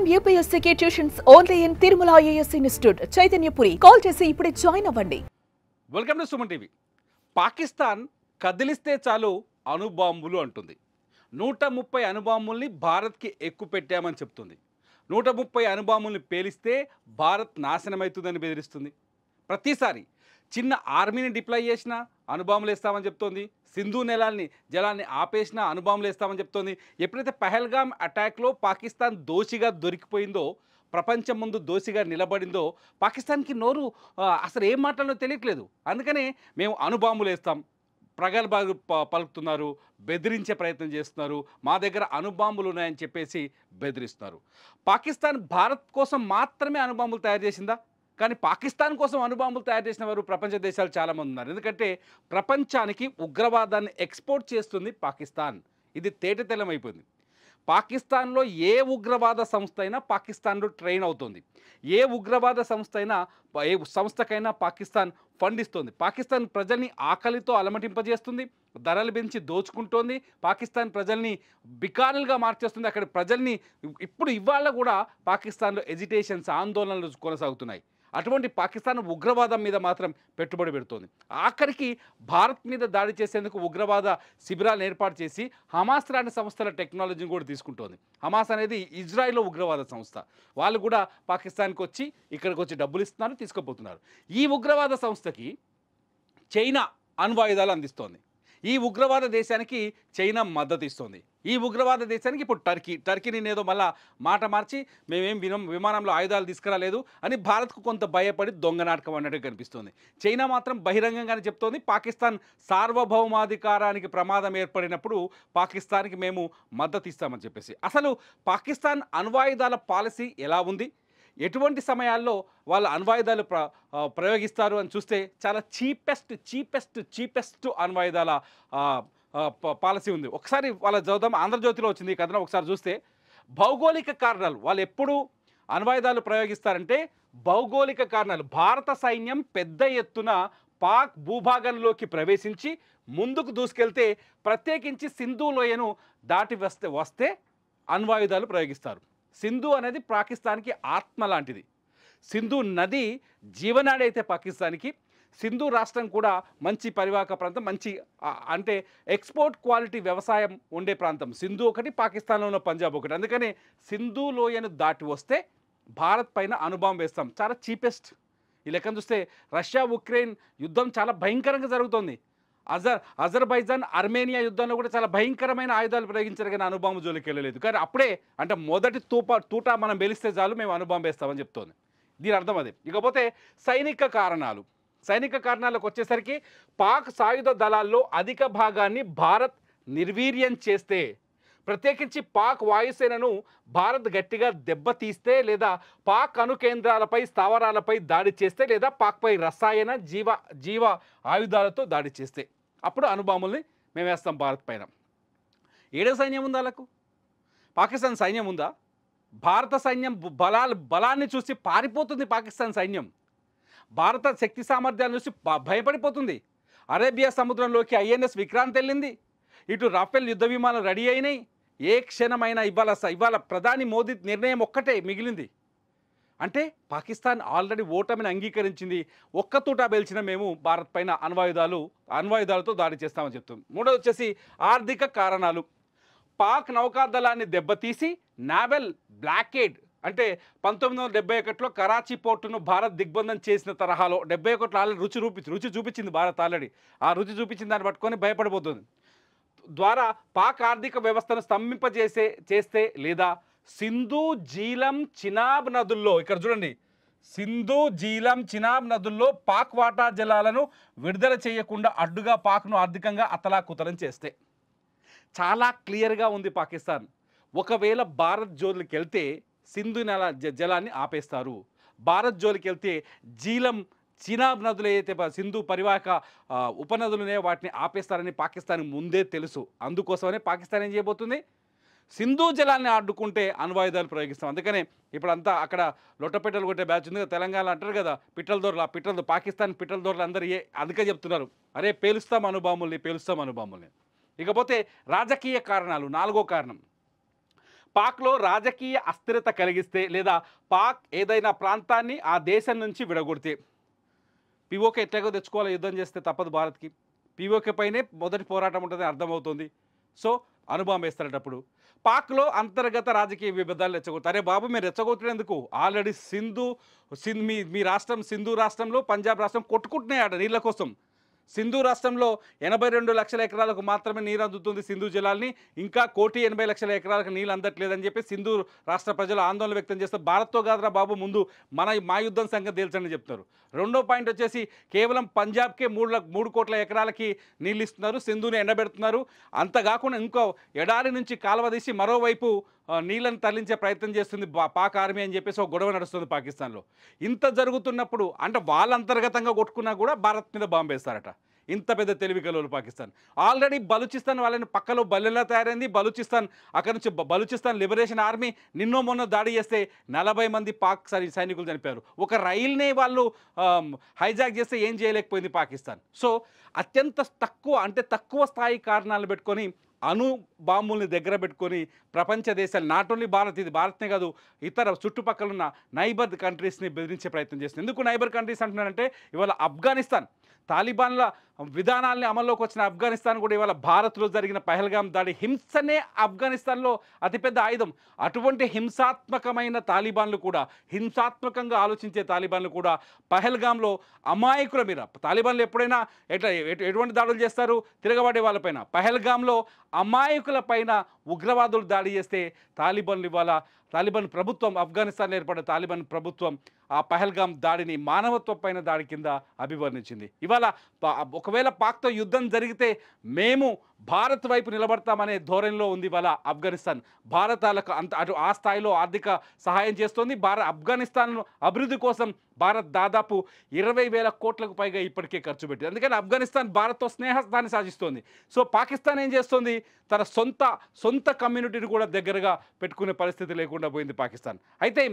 IIM UPSC tuitions only in Tirumala IAS institute Chaitanyapuri. Call చేసి ఇప్పుడే join అవ్వండి. Welcome to Suman TV. Pakistan కదిలిస్తే చాలు అణుబాంబులు అంటుంది. 130 అణుబాంబుల్ని భారత్కి ఎక్కుపెట్టామని చెప్తుంది. 130 అణుబాంబుల్ని పేలిస్తే భారత్ నాశనమవుతుందని బెదిరిస్తుంది. ప్రతిసారి చిన్న ఆర్మీని డిప్లాయ్ చేసినా అణుబాంబులు వేస్తామని చెప్తోంది. సింధు జలాన్ని ఆపేసినా అణుబాంబులు వేస్తామని చెప్తోంది. ఎప్పుడైతే పహల్గామ్ అటాక్లో పాకిస్తాన్ దోషిగా దొరికిపోయిందో, ప్రపంచం ముందు దోషిగా నిలబడిందో, పాకిస్తాన్కి నోరు అసలు ఏం మాట్లాడాలో తెలియట్లేదు. అందుకనే మేము అణుబాంబులు వేస్తాం, ప్రగల్భాలు పలుకుతున్నారు, బెదిరించే ప్రయత్నం చేస్తున్నారు, మా దగ్గర అణుబాంబులు ఉన్నాయని చెప్పేసి బెదిరిస్తున్నారు. పాకిస్తాన్ భారత్ కోసం మాత్రమే అణుబాంబులు తయారు చేసిందా? కానీ పాకిస్తాన్ కోసం అణుబాంబులు తయారు చేసిన వారు ప్రపంచ దేశాలు చాలామంది ఉన్నారు. ఎందుకంటే ప్రపంచానికి ఉగ్రవాదాన్ని ఎక్స్పోర్ట్ చేస్తుంది పాకిస్తాన్. ఇది తేటతెల్లమైపోయింది. పాకిస్తాన్లో ఏ ఉగ్రవాద సంస్థ అయినా పాకిస్తాన్లో ట్రైన్ అవుతుంది. ఏ ఉగ్రవాద సంస్థకైనా పాకిస్తాన్ ఫండ్ ఇస్తుంది. పాకిస్తాన్ ప్రజల్ని ఆకలితో అలమటింపజేస్తుంది, ధరలు పెంచి దోచుకుంటోంది, పాకిస్తాన్ ప్రజల్ని బికారులుగా మార్చేస్తుంది. అక్కడ ప్రజల్ని ఇవాళ కూడా పాకిస్తాన్లో ఎజిటేషన్స్, ఆందోళనలు కొనసాగుతున్నాయి. అటువంటి పాకిస్తాన్ ఉగ్రవాదం మీద మాత్రం పెట్టుబడి పెడుతోంది. ఆఖరికి భారత్ మీద దాడి చేసేందుకు ఉగ్రవాద శిబిరాలను ఏర్పాటు చేసి హమాస్ లాంటి సంస్థల టెక్నాలజీని కూడా తీసుకుంటోంది. హమాస్ అనేది ఇజ్రాయిల్లో ఉగ్రవాద సంస్థ. వాళ్ళు కూడా పాకిస్తాన్కి వచ్చి ఇక్కడికి వచ్చి డబ్బులు ఇస్తున్నారు, తీసుకుపోతున్నారు. ఈ ఉగ్రవాద సంస్థకి చైనా అణ్వాయుధాలు అందిస్తోంది. ఈ ఉగ్రవాద దేశానికి చైనా మద్దతు ఇస్తుంది. ఈ ఉగ్రవాద దేశానికి ఇప్పుడు టర్కీని ఏదో మళ్ళా మాట మార్చి మేమేం విమానంలో ఆయుధాలు తీసుకురాలేదు అని భారత్కు కొంత భయపడి దొంగ నాటకం అన్నట్టు కనిపిస్తుంది. చైనా మాత్రం బహిరంగంగానే చెప్తోంది, పాకిస్తాన్ సార్వభౌమాధికారానికి ప్రమాదం ఏర్పడినప్పుడు పాకిస్తాన్కి మేము మద్దతు ఇస్తామని చెప్పేసి. అసలు పాకిస్తాన్ అణ్వాయుధాల పాలసీ ఎలా ఉంది, ఎటువంటి సమయాల్లో వాళ్ళ అణ్వాయుధాలు ప్రయోగిస్తారు అని చూస్తే చాలా చీపెస్ట్ అణ్వాయుధాల పాలసీ ఉంది. ఒకసారి వాళ్ళ చదువుదాం. ఆంధ్రజ్యోతిలో వచ్చింది ఈ కథనం. ఒకసారి చూస్తే భౌగోళిక కారణాలు, వాళ్ళు ఎప్పుడు అణ్వాయుధాలు ప్రయోగిస్తారంటే భౌగోళిక కారణాలు. భారత సైన్యం పెద్ద ఎత్తున పాక్ భూభాగంలోకి ప్రవేశించి ముందుకు దూసుకెళ్తే, ప్రత్యేకించి సింధు లోయను దాటి వస్తే అణ్వాయుధాలు ప్రయోగిస్తారు. సింధు అనేది పాకిస్తాన్కి ఆత్మ లాంటిది. సింధు నది జీవనాడి అయితే పాకిస్తాన్కి, సింధు రాష్ట్రం కూడా మంచి పరివాహక ప్రాంతం, మంచి అంటే ఎక్స్పోర్ట్ క్వాలిటీ వ్యవసాయం ఉండే ప్రాంతం. సింధు ఒకటి, పాకిస్తాన్లో ఉన్న పంజాబ్ ఒకటి. అందుకని సింధు లోయను దాటి వస్తే భారత్ పైన అణుబాంబు వేస్తాం. చాలా చీపెస్ట్. ఈ లెక్కను చూస్తే రష్యా ఉక్రెయిన్ యుద్ధం చాలా భయంకరంగా జరుగుతోంది. అజర్బైజాన్ ఆర్మేనియా యుద్ధంలో కూడా చాలా భయంకరమైన ఆయుధాలు ప్రయోగించారు, కానీ అణుబాంబు జోలికి వెళ్ళలేదు. కానీ అప్పుడే అంటే మొదటి తూట మనం వెలిస్తే చాలు మేము అణుబాంబు వేస్తామని చెప్తోంది. దీని అర్థం అదే. ఇకపోతే సైనిక కారణాలకు వచ్చేసరికి పాక్ సాయుధ దళాల్లో అధిక భాగాన్ని భారత్ నిర్వీర్యం చేస్తే, ప్రత్యేకించి పాక్ వాయుసేనను భారత్ గట్టిగా దెబ్బతీస్తే, లేదా పాక్ అణు కేంద్రాలపై, స్థావరాలపై దాడి చేస్తే, లేదా పాక్పై రసాయన జీవ ఆయుధాలతో దాడి చేస్తే అప్పుడు అణుబాంబుల్ని మేము వేస్తాం భారత్ పైన. ఏడే సైన్యం ఉందా వాళ్ళకు? పాకిస్తాన్ సైన్యం ఉందా? భారత సైన్యం బలాన్ని చూసి పారిపోతుంది పాకిస్తాన్ సైన్యం. భారత శక్తి సామర్థ్యాలను చూసి భయపడిపోతుంది. అరేబియా సముద్రంలోకి INS విక్రాంత్ వెళ్ళింది. ఇటు రాఫెల్ యుద్ధ విమానాలు రెడీ అయినాయి. ఏ క్షణమైనా ఇవాళ ప్రధాని మోదీ నిర్ణయం ఒక్కటే మిగిలింది. అంటే పాకిస్తాన్ ఆల్రెడీ ఓటమిని అంగీకరించింది. ఒక్క తూటా పేల్చిన మేము భారత్ పైన అణ్వాయుధాలతో దాడి చేస్తామని చెప్తుంది. మూడోది వచ్చేసి ఆర్థిక కారణాలు. పాక్ నౌకాదళాన్ని దెబ్బతీసి నావెల్ బ్లాకేడ్ అంటే 1971లో కరాచీ పోర్టును భారత్ దిగ్బంధం చేసిన తరహాలో 71లో ఆల్రెడీ రుచి చూపించింది భారత్. ఆల్రెడీ ఆ రుచి చూపించిన దాన్ని పట్టుకొని భయపడిపోతుంది. ద్వారా పాక్ ఆర్థిక వ్యవస్థను చేస్తే, లేదా సింధు, జీలం, చినాబ్ నదుల్లో, ఇక్కడ చూడండి, సింధు, జీలం, చినాబ్ నదుల్లో పాక్ వాటా జలాలను విడుదల చేయకుండా అడ్డుగా పాక్ను ఆర్థికంగా అతలాకుతలం చేస్తే. చాలా క్లియర్గా ఉంది పాకిస్తాన్. ఒకవేళ భారత్ జోలికి వెళ్తే సింధు జలాన్ని ఆపేస్తారు. భారత్ జోలికి వెళ్తే జీలం, చినాబ్ నదులు ఏదైతే సింధు పరివాహక ఉపనదులునే వాటిని ఆపేస్తారని పాకిస్తాన్ ముందే తెలుసు. అందుకోసమనే పాకిస్తాన్ ఏం చేయబోతుంది, సింధు జలాన్ని అడ్డుకుంటే అణ్వాయుధాలు ప్రయోగిస్తాం. అందుకనే ఇప్పుడంతా అక్కడ లొట్టపెట్టలు కొట్టే బ్యాచ్ ఉంది కదా, తెలంగాణ అంటారు కదా పిట్టల దొరలు, పాకిస్తాన్ పిట్టల దొరలు అందరూ అందుకే చెప్తున్నారు, అరే పేలుస్తాం అణుబాంబుల్ని. ఇకపోతే రాజకీయ కారణాలు. నాలుగో కారణం, పాక్లో రాజకీయ అస్థిరత కలిగిస్తే లేదా పాక్ ఏదైనా ప్రాంతాన్ని ఆ దేశం నుంచి విడగొడితే పీఓకే ఎట్లాగో తెచ్చుకోవాలి, యుద్ధం చేస్తే తప్పదు భారత్కి. పీఓకే పైనే మొదటి పోరాటం ఉంటుందని అర్థమవుతుంది. సో అణుబాంబు వేస్తారటప్పుడు పాక్లో అంతర్గత రాజకీయ విభేదాలు రెచ్చగొడతారు. అరే బాబు మీరు రెచ్చగొట్టినందుకు ఆల్రెడీ మీ రాష్ట్రం సింధు రాష్ట్రంలో పంజాబ్ రాష్ట్రం కొట్టుకుంటున్నాయి ఆడ నీళ్ళ కోసం. సింధు రాష్ట్రంలో 82 లక్షల ఎకరాలకు మాత్రమే నీరు అందుతుంది సింధు జలాల్ని, ఇంకా 1,80,00,000 ఎకరాలకు నీళ్ళు అందట్లేదని చెప్పి సింధు రాష్ట్ర ప్రజలు ఆందోళన వ్యక్తం చేస్తారు. భారత్తో కాదురా బాబు ముందు మా యుద్ధం సంగతి తెలుసని చెప్తున్నారు. రెండో పాయింట్ వచ్చేసి కేవలం పంజాబ్కే 3 కోట్ల ఎకరాలకి నీళ్ళు ఇస్తున్నారు, సింధుని ఎండబెడుతున్నారు. అంత కాకుండా ఇంకో ఎడారి నుంచి కాలువ తీసి మరోవైపు నీళ్ళని తరలించే ప్రయత్నం చేస్తుంది పాక్ ఆర్మీ అని చెప్పేసి ఒక గొడవ నడుస్తుంది పాకిస్తాన్లో. ఇంత జరుగుతున్నప్పుడు అంటే వాళ్ళ అంతర్గతంగా కొట్టుకున్నా కూడా భారత్ మీద బాంబు వేస్తారట. ఇంత పెద్ద తెలివి కలవలు పాకిస్తాన్. ఆల్రెడీ బలూచిస్తాన్ వాళ్ళని పక్కలో బల్లెలా తయారైంది. అక్కడ నుంచి బలూచిస్తాన్ లిబరేషన్ ఆర్మీ నిన్నో మొన్న దాడి చేస్తే 40 మంది పాక్ సైనికులు చనిపోయారు. ఒక రైల్నే వాళ్ళు హైజాక్ చేస్తే ఏం చేయలేకపోయింది పాకిస్తాన్. సో అత్యంత తక్కువ స్థాయి కారణాలు పెట్టుకొని అణు బాంబుల్ని దగ్గర పెట్టుకొని ప్రపంచ దేశాలు, నాట్ ఓన్లీ భారత్, ఇది భారత్నే కాదు ఇతర చుట్టుపక్కల ఉన్న నైబర్ కంట్రీస్ని బెదిరించే ప్రయత్నం చేస్తుంది. ఎందుకు నైబర్ కంట్రీస్ అంటున్నారంటే ఇవాళ ఆఫ్ఘనిస్తాన్ తాలిబాన్ల విధానాల్ని అమల్లోకి వచ్చిన ఆఫ్ఘనిస్తాన్ కూడా ఇవాళ భారత్లో జరిగిన పహల్గాం దాడి హింసనే ఆఫ్ఘనిస్తాన్లో అతిపెద్ద ఆయుధం. అటువంటి హింసాత్మకమైన హింసాత్మకంగా ఆలోచించే తాలిబాన్లు కూడా పహల్గాంలో అమాయకుల మీద, తాలిబాన్లు ఎప్పుడైనా ఎటువంటి దాడులు చేస్తారు తిరగబడే వాళ్ళపైన, పహల్గాంలో అమాయకుల పైన ఉగ్రవాదులు దాడి చేస్తే తాలిబాన్ ప్రభుత్వం, ఆఫ్ఘనిస్తాన్లో ఏర్పడిన తాలిబాన్ ప్రభుత్వం ఆ పహల్గాం దాడిని మానవత్వం పైన దాడి కింద అభివర్ణించింది. ఇవాళ ఒకవేళ పాక్తో యుద్ధం జరిగితే మేము భారత్ వైపు నిలబడతామనే ధోరణిలో ఉంది ఇవాళ ఆఫ్ఘనిస్తాన్. భారతాలకు అటు ఆ స్థాయిలో ఆర్థిక సహాయం చేస్తోంది. ఆఫ్ఘనిస్తాన్ అభివృద్ధి కోసం భారత్ దాదాపు 20,000 కోట్లకు పైగా ఇప్పటికే ఖర్చు పెట్టింది. అందుకని ఆఫ్ఘనిస్తాన్ భారత్తో స్నేహస్థాన్ని సాధిస్తోంది. సో పాకిస్తాన్ ఏం చేస్తుంది, తన సొంత కమ్యూనిటీని కూడా దగ్గరగా పెట్టుకునే పరిస్థితి లేకుండా పోయింది పాకిస్తాన్. అయితే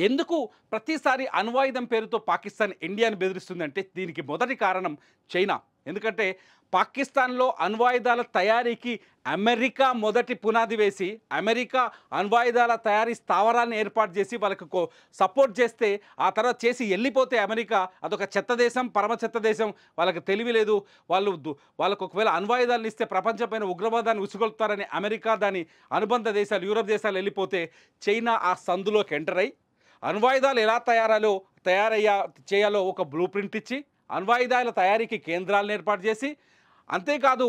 ఎందుకు ప్రతిసారి అణ్వాయుధం పేరుతో పాకిస్తాన్ ఇండియాను బెదిరిస్తుందంటే దీనికి మొదటి కారణం చైనా. ఎందుకంటే పాకిస్తాన్లో అణ్వాయుధాల తయారీకి అమెరికా మొదటి పునాది వేసి, అమెరికా అణ్వాయుధాల తయారీ స్థావరాలను ఏర్పాటు చేసి వాళ్ళకు సపోర్ట్ చేస్తే, ఆ తర్వాత చేసి వెళ్ళిపోతే అమెరికా అదొక చెత్త దేశం, పరమ చెత్త దేశం, వాళ్ళకి తెలివి లేదు, వాళ్ళకు ఒకవేళ అణ్వాయుధాలను ఇస్తే ప్రపంచమైన ఉగ్రవాదాన్ని ఉసుగొల్పుతారని అమెరికా దాని అనుబంధ దేశాలు యూరప్ దేశాలు వెళ్ళిపోతే చైనా ఆ సందులోకి ఎంటర్ అయ్యి అణ్వాయుధాలు ఎలా చేయాలో ఒక బ్లూ ప్రింట్ ఇచ్చి అణ్వాయుధాల తయారీకి కేంద్రాలను ఏర్పాటు చేసి, అంతేకాదు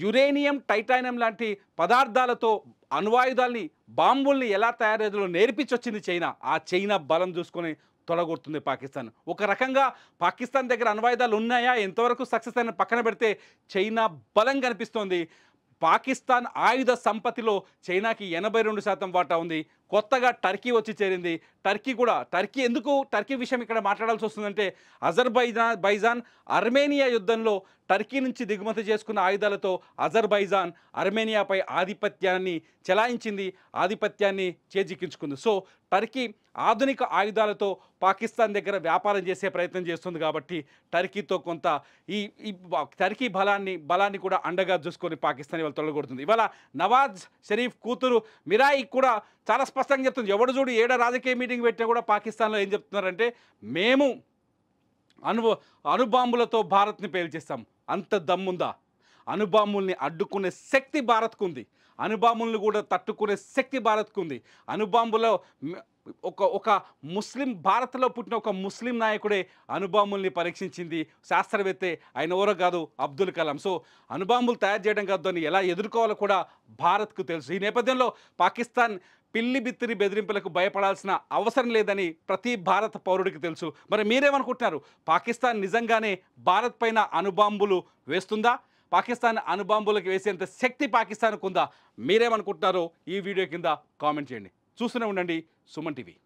యురేనియం, టైటానియం లాంటి పదార్థాలతో అణ్వాయుధాల్ని, బాంబుల్ని ఎలా తయారు నేర్పించొచ్చింది చైనా. ఆ చైనా బలం చూసుకొని తొడగొడుతుంది పాకిస్తాన్. ఒక రకంగా పాకిస్తాన్ దగ్గర అణ్వాయుధాలు ఉన్నాయా, ఎంతవరకు సక్సెస్ అయిన పక్కన పెడితే చైనా బలం కనిపిస్తోంది. పాకిస్తాన్ ఆయుధ సంపత్తిలో చైనాకి 82% వాటా ఉంది. కొత్తగా టర్కీ వచ్చి చేరింది. టర్కీ విషయం ఇక్కడ మాట్లాడాల్సి వస్తుందంటే అజర్బైజాన్ అర్మేనియా యుద్ధంలో టర్కీ నుంచి దిగుమతి చేసుకున్న ఆయుధాలతో అజర్బైజాన్ అర్మేనియాపై ఆధిపత్యాన్ని చెలాయించింది, ఆధిపత్యాన్ని చేజిక్కించుకుంది. సో టర్కీ ఆధునిక ఆయుధాలతో పాకిస్తాన్ దగ్గర వ్యాపారం చేసే ప్రయత్నం చేస్తుంది. కాబట్టి టర్కీతో కొంత ఈ టర్కీ బలాన్ని కూడా అండగా చూసుకొని పాకిస్తాన్ ఇవాళ తొలగొడుతుంది. ఇవాళ నవాజ్ షరీఫ్ కూతురు మిరాయి కూడా చాలా స్పష్టంగా చెప్తుంది. ఎవడు చూడు ఏడ రాజకీయ మీటింగ్ పెట్టినా కూడా పాకిస్తాన్లో ఏం చెప్తున్నారంటే మేము అణుబాంబులతో భారత్ని పేల్చేస్తాం. అంత దమ్ముందా? అణుబాంబుల్ని అడ్డుకునే శక్తి భారత్కు ఉంది, అణుబాంబుల్ని కూడా తట్టుకునే శక్తి భారత్కు ఉంది. అణుబాంబులో ఒక భారత్లో పుట్టిన ఒక ముస్లిం నాయకుడే అణుబాంబుల్ని పరీక్షించింది శాస్త్రవేత్తే, ఆయన ఎవరో కాదు, అబ్దుల్ కలాం. సో అణుబాంబులు తయారు చేయడం కాదు అని ఎలా ఎదుర్కోవాలో కూడా భారత్కు తెలుసు. ఈ నేపథ్యంలో పాకిస్తాన్ పిల్లి బిత్తిరి బెదిరింపులకు భయపడాల్సిన అవసరం లేదని ప్రతి భారత పౌరుడికి తెలుసు. మరి మీరేమనుకుంటున్నారు? పాకిస్తాన్ నిజంగానే భారత్ పైన అణుబాంబులు వేస్తుందా? పాకిస్తాన్ అణుబాంబులకు వేసేంత శక్తి పాకిస్తాన్కు ఉందా? మీరేమనుకుంటున్నారో ఈ వీడియో కింద కామెంట్ చేయండి. చూస్తూనే ఉండండి సుమన్ టీవీ.